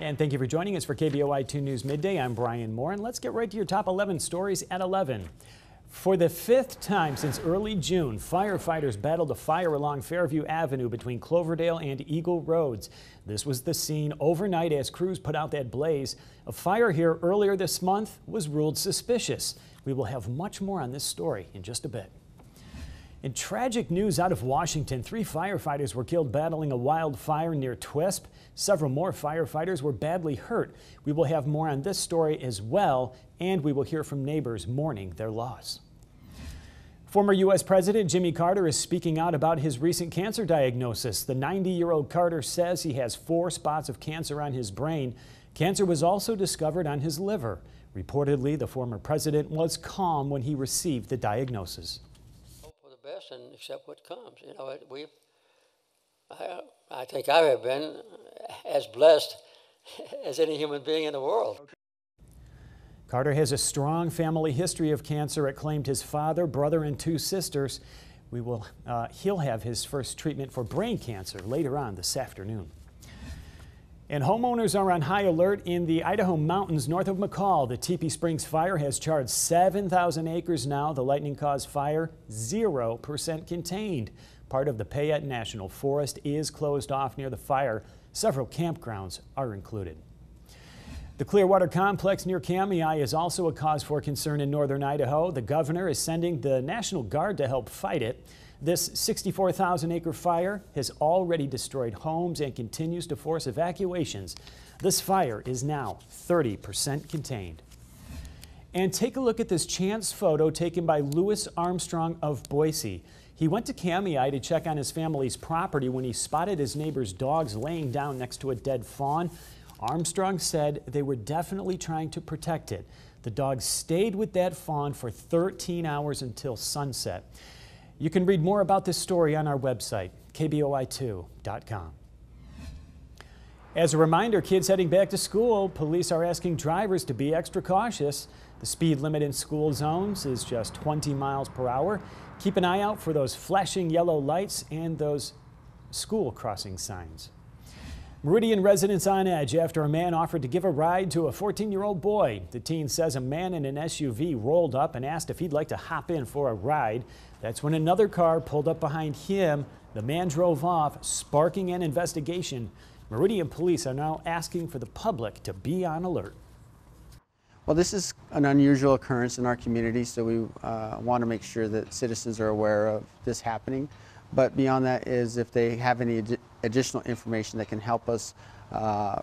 And thank you for joining us for KBOI 2 News Midday. I'm Brian Moore, and let's get right to your top 11 stories at 11. For the fifth time since early June, firefighters battled a fire along Fairview Avenue between Cloverdale and Eagle Roads. This was the scene overnight as crews put out that blaze. A fire here earlier this month was ruled suspicious. We will have much more on this story in just a bit. In tragic news out of Washington, 3 firefighters were killed battling a wildfire near Twisp. Several more firefighters were badly hurt. We will have more on this story as well, and we will hear from neighbors mourning their loss. Former U.S. President Jimmy Carter is speaking out about his recent cancer diagnosis. The 90-year-old Carter says he has 4 spots of cancer on his brain. Cancer was also discovered on his liver. Reportedly, the former president was calm when he received the diagnosis. Best and accept what comes. You know, I think I have been as blessed as any human being in the world. Carter has a strong family history of cancer. It claimed his father, brother, and 2 sisters. He'll have his first treatment for brain cancer later on this afternoon. And homeowners are on high alert in the Idaho mountains north of McCall. The Teepee Springs fire has charred 7,000 acres now. The lightning-caused fire, 0% contained. Part of the Payette National Forest is closed off near the fire. Several campgrounds are included. The Clearwater Complex near Kamei is also a cause for concern in northern Idaho. The governor is sending the National Guard to help fight it. This 64,000-acre fire has already destroyed homes and continues to force evacuations. This fire is now 30% contained. And take a look at this chance photo taken by Louis Armstrong of Boise. He went to Kamei to check on his family's property when he spotted his neighbor's dogs laying down next to a dead fawn. Armstrong said they were definitely trying to protect it. The dogs stayed with that fawn for 13 hours until sunset. You can read more about this story on our website, kboi2.com. As a reminder, kids heading back to school, police are asking drivers to be extra cautious. The speed limit in school zones is just 20 miles per hour. Keep an eye out for those flashing yellow lights and those school crossing signs. Meridian residents on edge after a man offered to give a ride to a 14-year-old boy. The teen says a man in an SUV rolled up and asked if he'd like to hop in for a ride. That's when another car pulled up behind him. The man drove off, sparking an investigation. Meridian police are now asking for the public to be on alert. Well, this is an unusual occurrence in our community, so we want to make sure that citizens are aware of this happening. But beyond that is if they have any additional information that can help us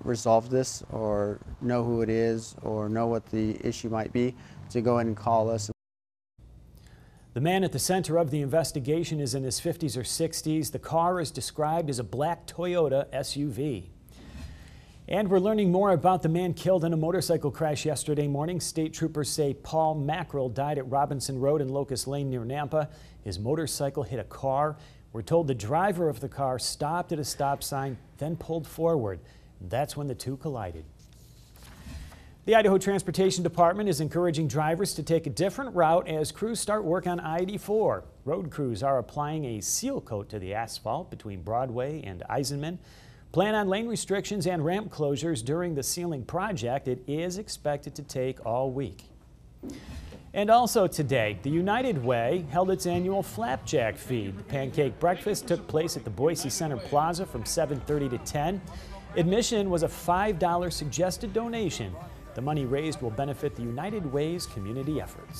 resolve this or know who it is or know what the issue might be, to go ahead and call us. The man at the center of the investigation is in his 50s or 60s. The car is described as a black Toyota SUV. And we're learning more about the man killed in a motorcycle crash yesterday morning. State troopers say Paul Mackerel died at Robinson Road and Locust Lane near Nampa. His motorcycle hit a car. We're told the driver of the car stopped at a stop sign, then pulled forward. That's when the two collided. The Idaho Transportation Department is encouraging drivers to take a different route as crews start work on I-84. Road crews are applying a seal coat to the asphalt between Broadway and Eisenman. Plan on lane restrictions and ramp closures during the sealing project. It is expected to take all week. And also today, the United Way held its annual flapjack feed. The pancake breakfast took place at the Boise Center Plaza from 7:30 to 10. Admission was a $5 suggested donation. The money raised will benefit the United Way's community efforts.